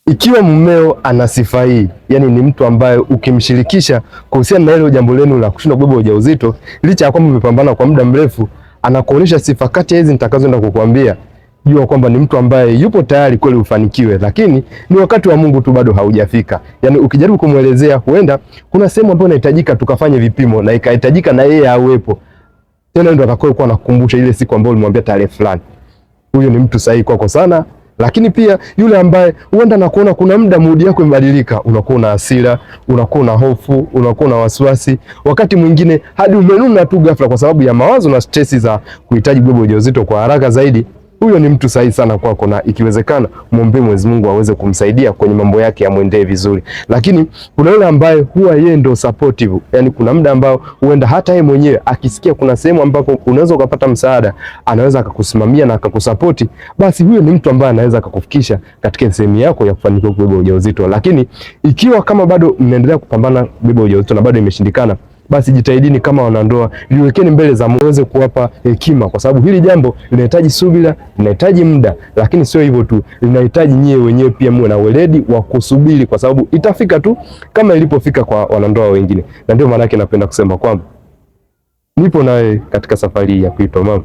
Ikiwa mumeo ana sifa hii, yani ni mtu ambaye ukimshirikisha kuhusiana na hilo jambo lenu la kushindwa kubeba ujauzito, licha ya kwamba umepambana kwa muda mrefu, anakuonyesha sifa kati ya hizi nitakazoenda kukuambia, jua kwamba ni mtu ambaye yupo tayari kweli ufanikiwe, lakini ni wakati wa Mungu tu bado haujafika. Yani ukijaribu kumwelezea, huenda kuna sehemu ambayo inahitajika tukafanye vipimo na ikahitajika na yeye awepo. Tena ndio atakayokuwa anakukumbusha ile siku ambayo ulimwambia tarehe fulani. Huyo ni mtu sahihi kwako sana. Lakini pia yule ambaye huenda na kuona kuna muda mood yako imebadilika, unakuwa una hasira, unakuwa na hofu, unakuwa na wasiwasi, wakati mwingine hadi umenuna tu ghafla kwa sababu ya mawazo na stress za kuhitaji kubeba ujauzito kwa haraka zaidi. Huyo ni mtu sahihi sana kwako, na ikiwezekana muombe Mwenyezi Mungu aweze kumsaidia kwenye mambo yake yamwendee vizuri. Lakini kuna yule ambaye huwa yeye ndo supportive, yani kuna muda ambao huenda hata yeye mwenyewe akisikia kuna sehemu ambapo unaweza ukapata msaada, anaweza akakusimamia na akakusupport, basi huyo ni mtu ambaye anaweza akakufikisha katika sehemu yako ya kufanikiwa kubeba ujauzito. Lakini ikiwa kama bado mnaendelea kupambana kubeba ujauzito na bado imeshindikana, basi jitahidini kama wanandoa, liwekeni mbele za muweze kuwapa hekima, kwa sababu hili jambo linahitaji subira, linahitaji muda, lakini sio hivyo tu, linahitaji nyie wenyewe pia muwe na weledi wa kusubiri, kwa sababu itafika tu kama ilipofika kwa wanandoa wengine. Na ndio maana yake napenda kusema kwamba nipo nawe katika safari ya kuitwa mama.